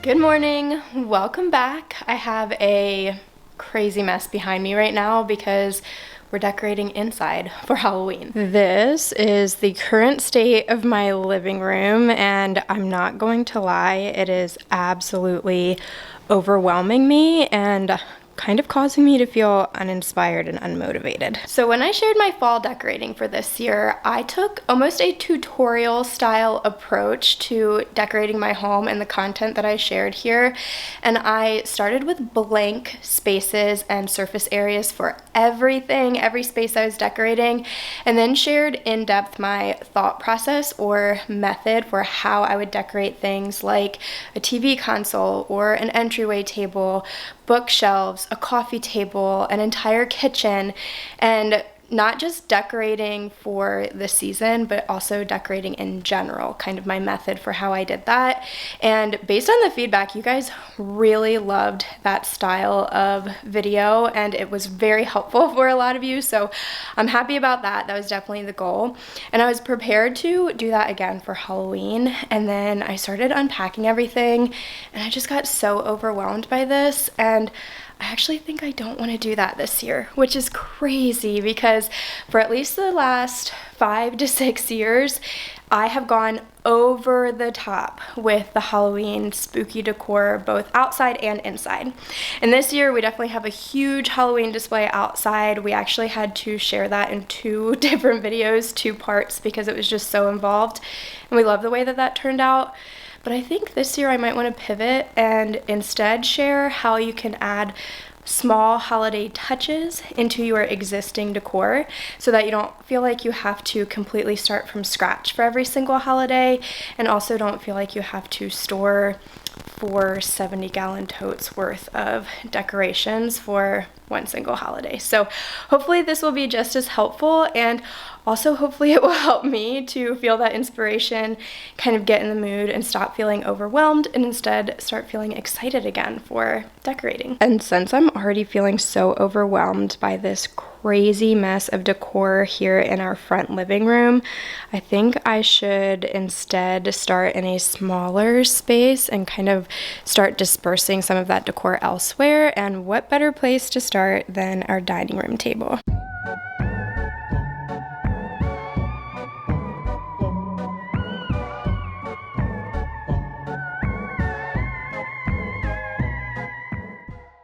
Good morning, welcome back. I have a crazy mess behind me right now because we're decorating inside for Halloween. This is the current state of my living room, and I'm not going to lie, it is absolutely overwhelming me and kind of causing me to feel uninspired and unmotivated. So when I shared my fall decorating for this year, I took almost a tutorial style approach to decorating my home and the content that I shared here. And I started with blank spaces and surface areas for everything, every space I was decorating, and then shared in depth my thought process or method for how I would decorate things like a TV console or an entryway table, bookshelves, a coffee table, an entire kitchen, and not just decorating for the season, but also decorating in general, kind of my method for how I did that. And based on the feedback, you guys really loved that style of video, and it was very helpful for a lot of you, so I'm happy about that. That was definitely the goal. And I was prepared to do that again for Halloween, and then I started unpacking everything, and I just got so overwhelmed by this, and I actually think I don't want to do that this year, which is crazy because for at least the last 5 to 6 years, I have gone over the top with the Halloween spooky decor, both outside and inside. And this year, we definitely have a huge Halloween display outside. We actually had to share that in 2 different videos, 2 parts, because it was just so involved. And we love the way that that turned out. But I think this year I might want to pivot and instead share how you can add small holiday touches into your existing decor so that you don't feel like you have to completely start from scratch for every single holiday, and also don't feel like you have to store 4 70-gallon totes worth of decorations for one single holiday. So hopefully this will be just as helpful, and also hopefully it will help me to feel that inspiration, kind of get in the mood and stop feeling overwhelmed and instead start feeling excited again for decorating. And since I'm already feeling so overwhelmed by this crazy mess of decor here in our front living room, I think I should instead start in a smaller space and kind of start dispersing some of that decor elsewhere. And what better place to start than our dining room table?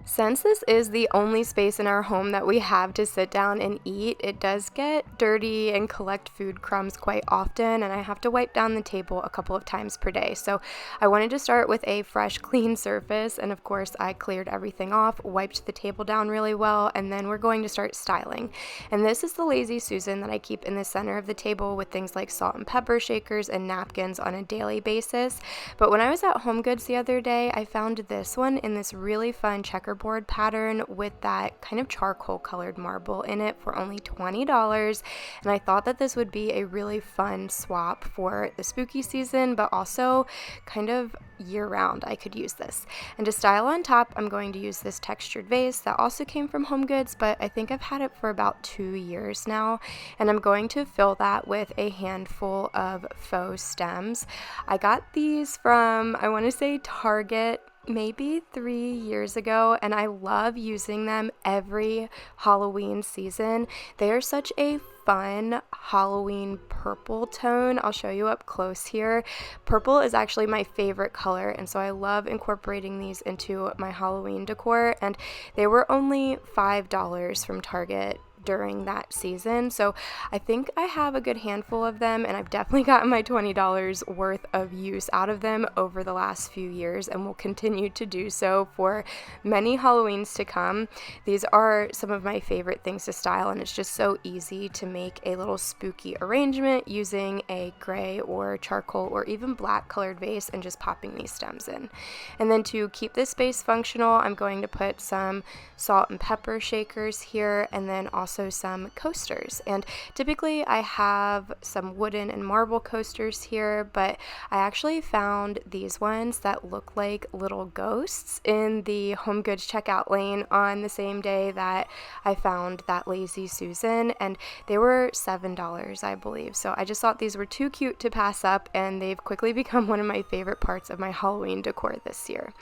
Since this is the only space in our home that we have to sit down and eat, it does get dirty and collect food crumbs quite often, and I have to wipe down the table a couple of times per day. So I wanted to start with a fresh, clean surface, and of course I cleared everything off, wiped the table down really well, and then we're going to start styling. And this is the Lazy Susan that I keep in the center of the table with things like salt and pepper shakers and napkins on a daily basis. But when I was at HomeGoods the other day, I found this one in this really fun checkerboard pattern with that kind of charcoal colored marble in it for only $20, and I thought that this would be a really fun swap for the spooky season, but also kind of year-round I could use this. And to style on top, I'm going to use this textured vase that also came from HomeGoods, but I think I've had it for about 2 years now, and I'm going to fill that with a handful of faux stems. I got these from, I want to say, Target maybe 3 years ago, and I love using them every Halloween season. They are such a fun Halloween purple tone. I'll show you up close here. Purple is actually my favorite color, and so I love incorporating these into my Halloween decor, and they were only $5 from Target during that season. So I think I have a good handful of them, and I've definitely gotten my $20 worth of use out of them over the last few years, and will continue to do so for many Halloweens to come. These are some of my favorite things to style, and it's just so easy to make a little spooky arrangement using a gray or charcoal or even black colored vase and just popping these stems in. And then to keep this space functional, I'm going to put some salt and pepper shakers here, and then also also some coasters. And typically I have some wooden and marble coasters here, but I actually found these ones that look like little ghosts in the HomeGoods checkout lane on the same day that I found that Lazy Susan, and they were $7, I believe. So I just thought these were too cute to pass up, and they've quickly become one of my favorite parts of my Halloween decor this year.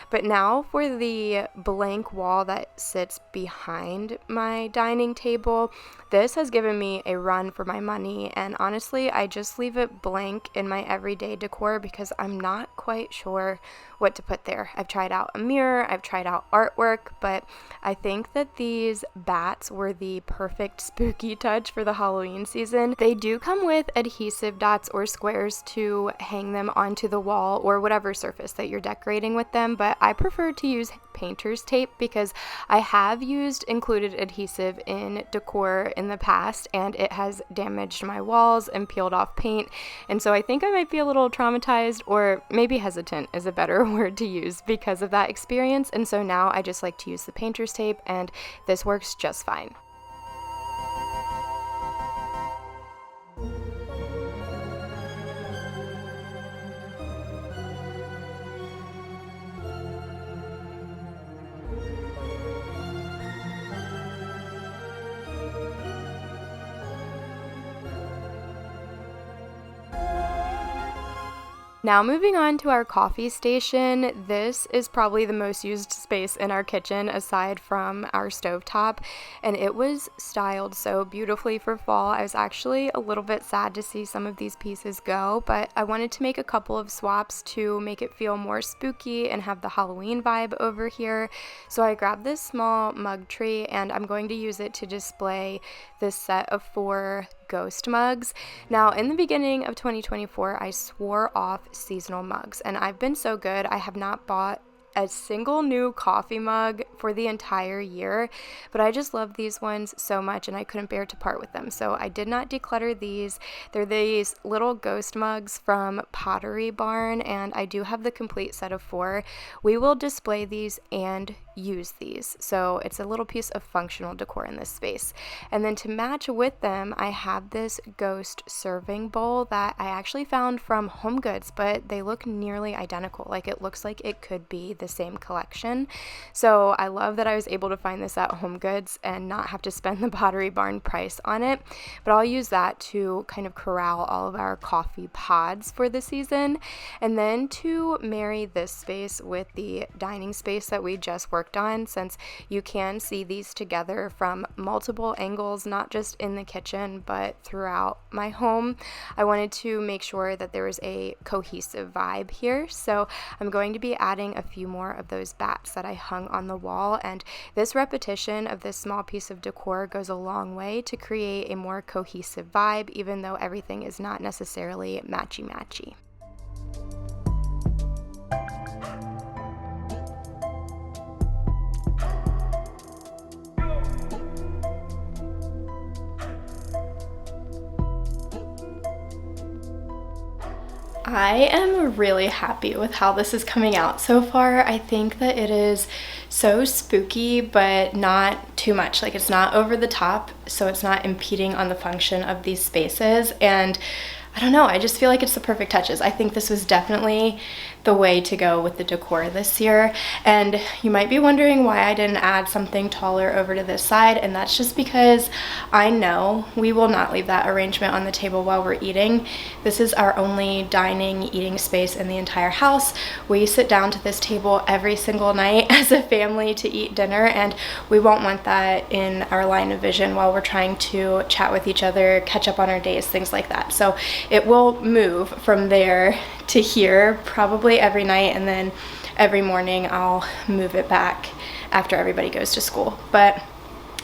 But now for the blank wall that sits behind my dining table. This has given me a run for my money, and honestly, I just leave it blank in my everyday decor because I'm not quite sure what to put there. I've tried out a mirror, I've tried out artwork, but I think that these bats were the perfect spooky touch for the Halloween season. They do come with adhesive dots or squares to hang them onto the wall or whatever surface that you're decorating with them, but I prefer to use painter's tape because I have used included adhesive in decor in the past and it has damaged my walls and peeled off paint, and so I think I might be a little traumatized, or maybe hesitant is a better word to use, because of that experience. And so now I just like to use the painter's tape, and this works just fine. Now moving on to our coffee station, this is probably the most used space in our kitchen aside from our stovetop, and it was styled so beautifully for fall. I was actually a little bit sad to see some of these pieces go, but I wanted to make a couple of swaps to make it feel more spooky and have the Halloween vibe over here. So I grabbed this small mug tree and I'm going to use it to display this set of 4 ghost mugs. Now, in the beginning of 2024, I swore off seasonal mugs, and I've been so good. I have not bought a single new coffee mug for the entire year, but I just love these ones so much and I couldn't bear to part with them. So I did not declutter these. They're these little ghost mugs from Pottery Barn, and I do have the complete set of 4. We will display these and use these, so it's a little piece of functional decor in this space. And then to match with them, I have this ghost serving bowl that I actually found from HomeGoods, but they look nearly identical. Like, it looks like it could be the same collection. So I love that I was able to find this at HomeGoods and not have to spend the Pottery Barn price on it. But I'll use that to kind of corral all of our coffee pods for the season. And then to marry this space with the dining space that we just worked on, since you can see these together from multiple angles, not just in the kitchen but throughout my home, I wanted to make sure that there was a cohesive vibe here. So I'm going to be adding a few more of those bats that I hung on the wall, and this repetition of this small piece of decor goes a long way to create a more cohesive vibe, even though everything is not necessarily matchy-matchy. I am really happy with how this is coming out so far. I think that it is so spooky, but not too much. Like, it's not over the top, so it's not impeding on the function of these spaces. And I don't know, I just feel like it's the perfect touches. I think this was definitely the way to go with the decor this year. And you might be wondering why I didn't add something taller over to this side, and that's just because I know we will not leave that arrangement on the table while we're eating. This is our only dining, eating space in the entire house. We sit down to this table every single night as a family to eat dinner, and we won't want that in our line of vision while we're trying to chat with each other, catch up on our days, things like that. So it will move from there to here probably every night, and then every morning I'll move it back after everybody goes to school. But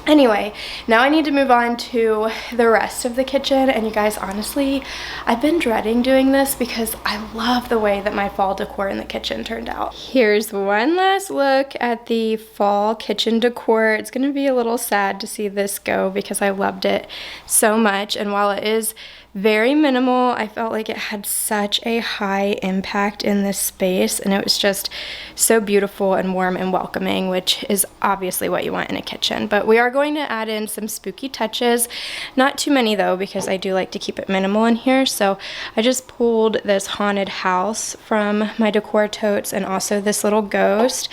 anyway, now I need to move on to the rest of the kitchen, and you guys, honestly, I've been dreading doing this because I love the way that my fall decor in the kitchen turned out. Here's one last look at the fall kitchen decor. It's gonna be a little sad to see this go because I loved it so much, and while it is very minimal, I felt like it had such a high impact in this space, and it was just so beautiful and warm and welcoming, which is obviously what you want in a kitchen. But we are going to add in some spooky touches. Not too many though, because I do like to keep it minimal in here. So I just pulled this haunted house from my decor totes, and also this little ghost,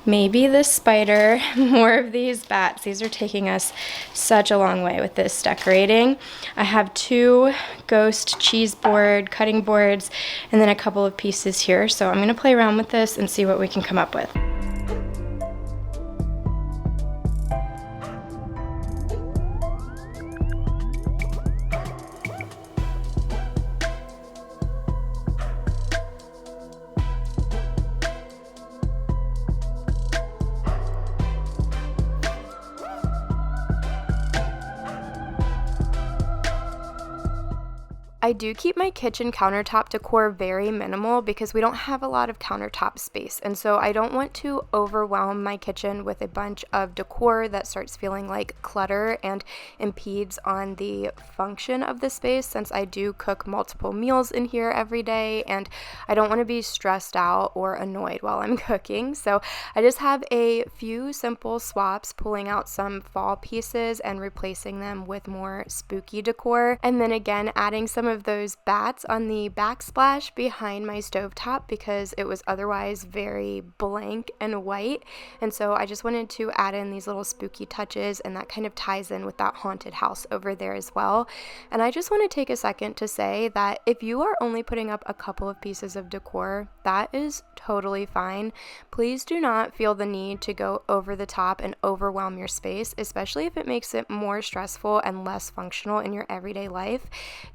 maybe this spider, more of these bats. These are taking us such a long way with this decorating. I have 2 ghost cheese board cutting boards and then a couple of pieces here. So I'm gonna play around with this and see what we can come up with. I do keep my kitchen countertop decor very minimal because we don't have a lot of countertop space, and so I don't want to overwhelm my kitchen with a bunch of decor that starts feeling like clutter and impedes on the function of the space, since I do cook multiple meals in here every day and I don't want to be stressed out or annoyed while I'm cooking. So I just have a few simple swaps, pulling out some fall pieces and replacing them with more spooky decor, and then again adding some of those bats on the backsplash behind my stovetop because it was otherwise very blank and white, and so I just wanted to add in these little spooky touches, and that kind of ties in with that haunted house over there as well. And I just want to take a second to say that if you are only putting up a couple of pieces of decor, that is totally fine. Please do not feel the need to go over the top and overwhelm your space, especially if it makes it more stressful and less functional in your everyday life.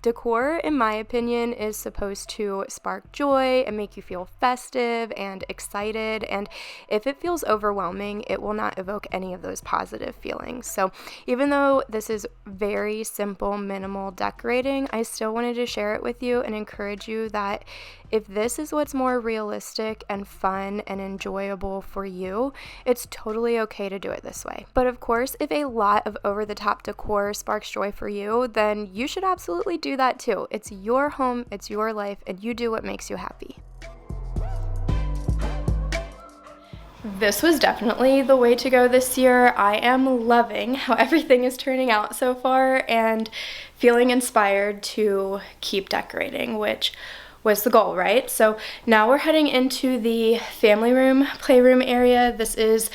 Decor, in my opinion, is supposed to spark joy and make you feel festive and excited, and if it feels overwhelming, it will not evoke any of those positive feelings. So even though this is very simple, minimal decorating, I still wanted to share it with you and encourage you that if this is what's more realistic and fun and enjoyable for you, it's totally okay to do it this way. But of course, if a lot of over-the-top decor sparks joy for you, then you should absolutely do that too. It's your home, it's your life, and you do what makes you happy. This was definitely the way to go this year. I am loving how everything is turning out so far and feeling inspired to keep decorating, which was the goal, right? So now we're heading into the family room, playroom area. This is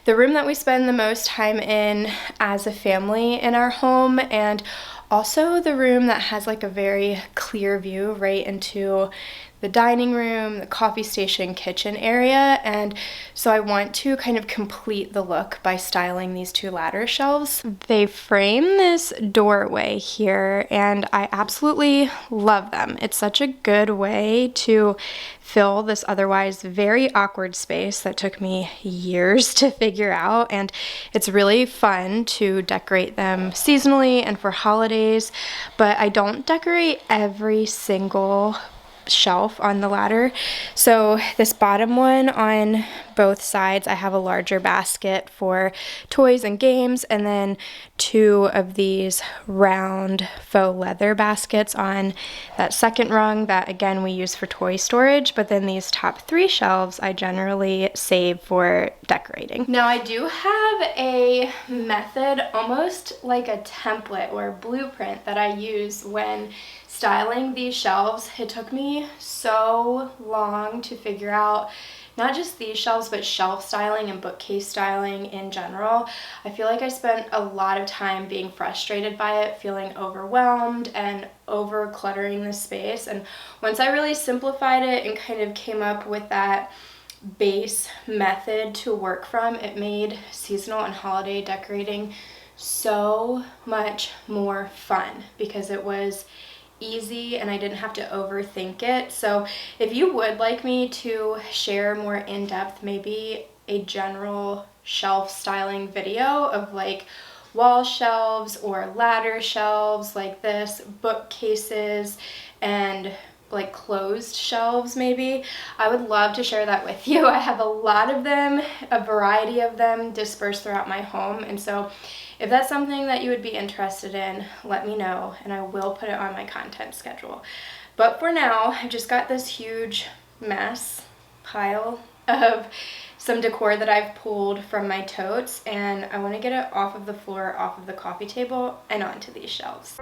the room that we spend the most time in as a family in our home, and also the room that has like a very clear view right into the dining room, the coffee station, kitchen area. And so I want to kind of complete the look by styling these 2 ladder shelves. They frame this doorway here and I absolutely love them. It's such a good way to fill this otherwise very awkward space that took me years to figure out, and it's really fun to decorate them seasonally and for holidays, but I don't decorate every single shelf on the ladder. So this bottom one on both sides, I have a larger basket for toys and games, and then 2 of these round faux leather baskets on that second rung that again we use for toy storage, but then these top 3 shelves I generally save for decorating. Now I do have a method, almost like a template or blueprint, that I use when styling these shelves. It took me so long to figure out not just these shelves, but shelf styling and bookcase styling in general. I feel like I spent a lot of time being frustrated by it, feeling overwhelmed and over cluttering the space. And once I really simplified it and kind of came up with that base method to work from, it made seasonal and holiday decorating so much more fun because it was easy and I didn't have to overthink it. So if you would like me to share more in-depth, maybe a general shelf styling video of like wall shelves or ladder shelves like this, bookcases, and like closed shelves maybe, I would love to share that with you. I have a lot of them, a variety of them dispersed throughout my home, and so if that's something that you would be interested in, let me know and I will put it on my content schedule. But for now, I've just got this huge mess pile of some decor that I've pulled from my totes, and I want to get it off of the floor, off of the coffee table, and onto these shelves.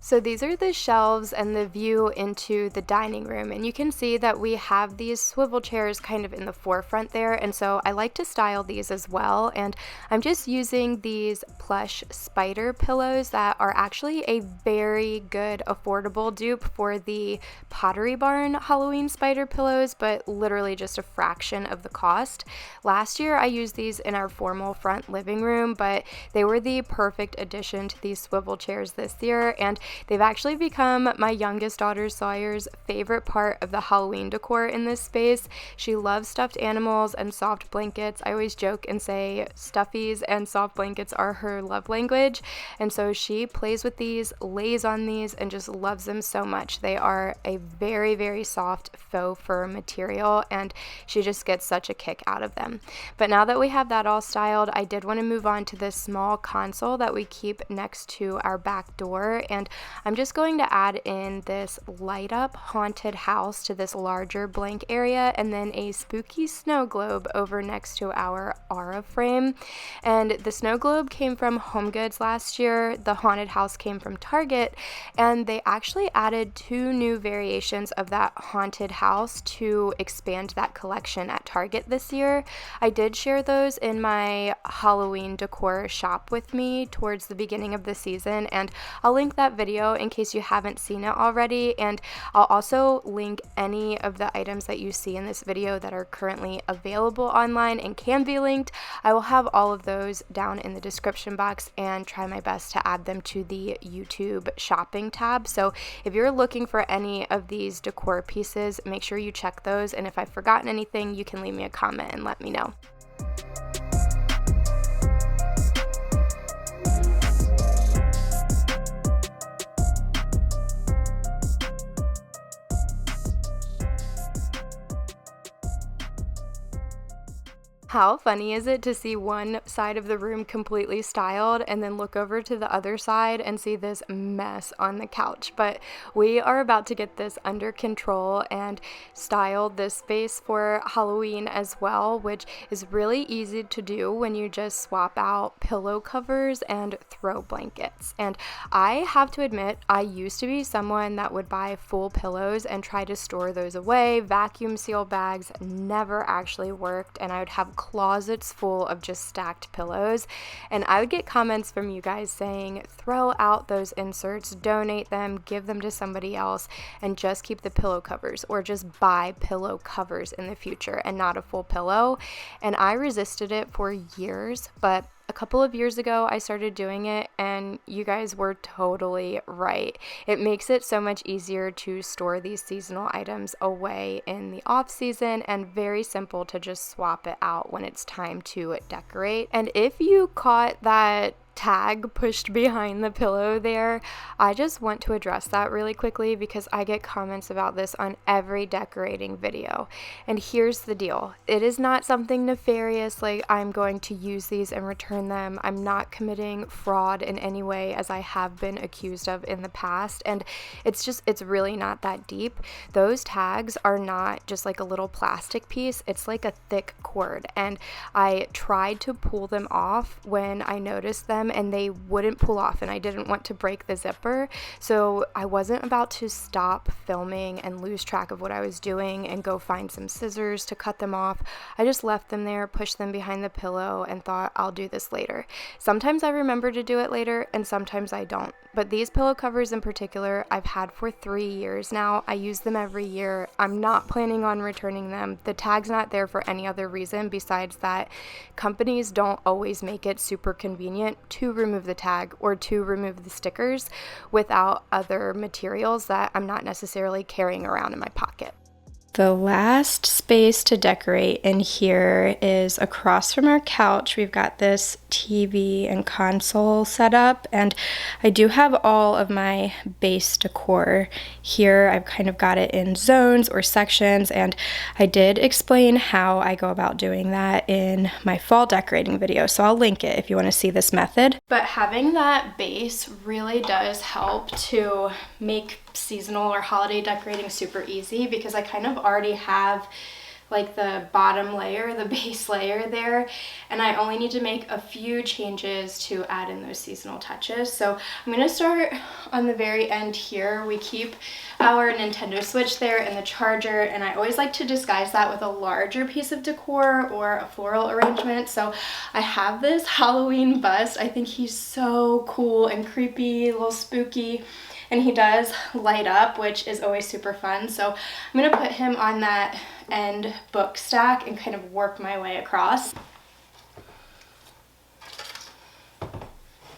So these are the shelves and the view into the dining room, and you can see that we have these swivel chairs kind of in the forefront there, and so I like to style these as well. And I'm just using these plush spider pillows that are actually a very good affordable dupe for the Pottery Barn Halloween spider pillows, but literally just a fraction of the cost. Last year I used these in our formal front living room, but they were the perfect addition to these swivel chairs this year, and they've actually become my youngest daughter Sawyer's favorite part of the Halloween decor in this space. She loves stuffed animals and soft blankets. I always joke and say stuffies and soft blankets are her love language, and so she plays with these, lays on these, and just loves them so much. They are a very, very soft faux fur material, and she just gets such a kick out of them. But now that we have that all styled, I did want to move on to this small console that we keep next to our back door, and I'm just going to add in this light up haunted house to this larger blank area, and then a spooky snow globe over next to our aura frame. And the snow globe came from HomeGoods last year, the haunted house came from Target, and they actually added 2 new variations of that haunted house to expand that collection at Target this year. I did share those in my Halloween decor shop with me towards the beginning of the season, and I'll link that video in case you haven't seen it already, and I'll also link any of the items that you see in this video that are currently available online and can be linked. I will have all of those down in the description box and try my best to add them to the YouTube shopping tab. So if you're looking for any of these decor pieces, make sure you check those, and if I've forgotten anything, you can leave me a comment and let me know. How funny is it to see one side of the room completely styled and then look over to the other side and see this mess on the couch? But we are about to get this under control and style this space for Halloween as well, which is really easy to do when you just swap out pillow covers and throw blankets. And I have to admit, I used to be someone that would buy full pillows and try to store those away. Vacuum seal bags never actually worked, and I would have closets full of just stacked pillows, and I would get comments from you guys saying throw out those inserts, donate them, give them to somebody else, and just keep the pillow covers, or just buy pillow covers in the future and not a full pillow. And I resisted it for years, but a couple of years ago, I started doing it, and you guys were totally right. It makes it so much easier to store these seasonal items away in the off season, and very simple to just swap it out when it's time to decorate. And if you caught that tag pushed behind the pillow there, I just want to address that really quickly because I get comments about this on every decorating video. And here's the deal. It is not something nefarious like I'm going to use these and return them. I'm not committing fraud in any way, as I have been accused of in the past, and it's really not that deep. Those tags are not just like a little plastic piece, it's like a thick cord, and I tried to pull them off when I noticed them them and they wouldn't pull off, and I didn't want to break the zipper. So I wasn't about to stop filming and lose track of what I was doing and go find some scissors to cut them off. I just left them there, pushed them behind the pillow, and thought I'll do this later. Sometimes I remember to do it later and sometimes I don't. But these pillow covers in particular, I've had for 3 years now. I use them every year. I'm not planning on returning them. The tag's not there for any other reason besides that companies don't always make it super convenient to remove the tag or to remove the stickers without other materials that I'm not necessarily carrying around in my pocket. The last space to decorate in here is across from our couch. We've got this TV and console set up, and I do have all of my base decor here. I've kind of got it in zones or sections, and I did explain how I go about doing that in my fall decorating video, so I'll link it if you want to see this method. But having that base really does help to make seasonal or holiday decorating super easy, because I kind of already have like the bottom layer, the base layer there, and I only need to make a few changes to add in those seasonal touches. So I'm going to start on the very end here. We keep our Nintendo Switch there and the charger, and I always like to disguise that with a larger piece of decor or a floral arrangement. So I have this Halloween bust. I think he's so cool and creepy, a little spooky. And he does light up, which is always super fun. So I'm going to put him on that end book stack and kind of work my way across.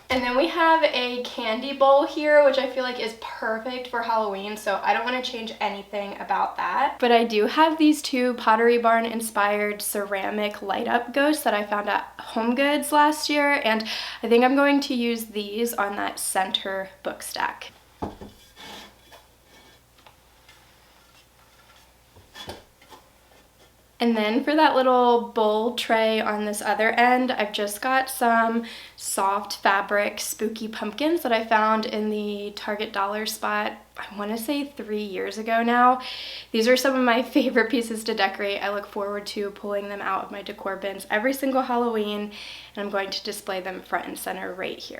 And then we have a candy bowl here, which I feel like is perfect for Halloween, so I don't want to change anything about that. But I do have these two Pottery Barn inspired ceramic light up ghosts that I found at HomeGoods last year, and I think I'm going to use these on that center book stack. And then for that little bowl tray on this other end, I've just got some soft fabric spooky pumpkins that I found in the Target dollar spot, I want to say 3 years ago now. These are some of my favorite pieces to decorate. I look forward to pulling them out of my decor bins every single Halloween, and I'm going to display them front and center right here.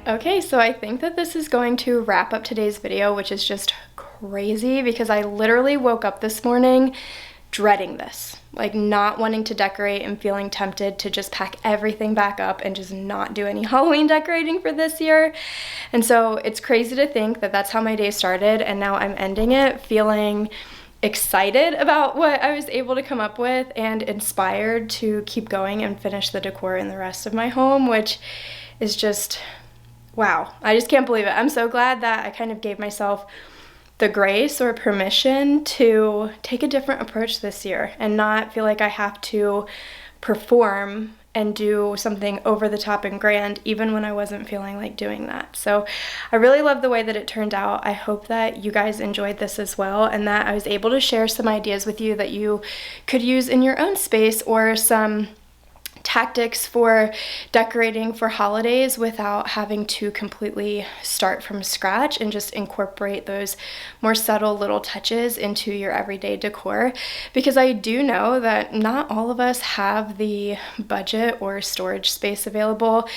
Okay, so I think that this is going to wrap up today's video, which is just crazy because I literally woke up this morning dreading this, like not wanting to decorate and feeling tempted to just pack everything back up and just not do any Halloween decorating for this year. And so it's crazy to think that that's how my day started, and now I'm ending it feeling excited about what I was able to come up with and inspired to keep going and finish the decor in the rest of my home, which is just wow. I just can't believe it. I'm so glad that I kind of gave myself the grace or permission to take a different approach this year and not feel like I have to perform and do something over the top and grand even when I wasn't feeling like doing that. So I really love the way that it turned out. I hope that you guys enjoyed this as well, and that I was able to share some ideas with you that you could use in your own space, or some tactics for decorating for holidays without having to completely start from scratch, and just incorporate those more subtle little touches into your everyday decor, because I do know that not all of us have the budget or storage space available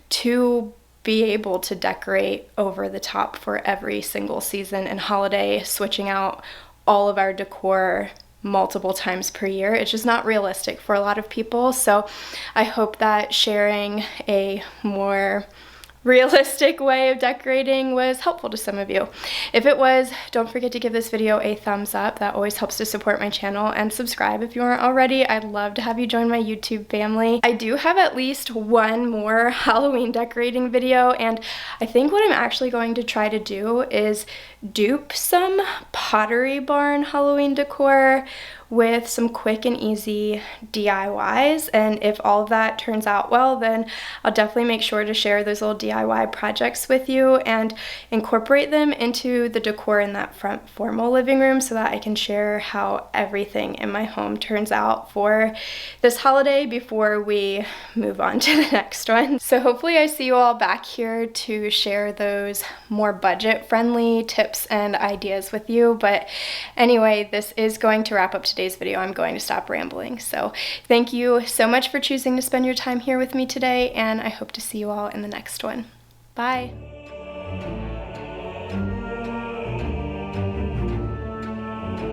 to be able to decorate over the top for every single season and holiday, switching out all of our decor multiple times per year. It's just not realistic for a lot of people. So I hope that sharing a more realistic way of decorating was helpful to some of you. If it was, don't forget to give this video a thumbs up. That always helps to support my channel, and subscribe if you aren't already. I'd love to have you join my YouTube family. I do have at least one more Halloween decorating video, and I think what I'm actually going to try to do is dupe some Pottery Barn Halloween decor with some quick and easy DIYs, and if all of that turns out well, then I'll definitely make sure to share those little DIY projects with you and incorporate them into the decor in that front formal living room so that I can share how everything in my home turns out for this holiday before we move on to the next one. So hopefully I see you all back here to share those more budget-friendly tips and ideas with you. But anyway, this is going to wrap up today's video. I'm going to stop rambling. So thank you so much for choosing to spend your time here with me today, and I hope to see you all in the next one. Bye.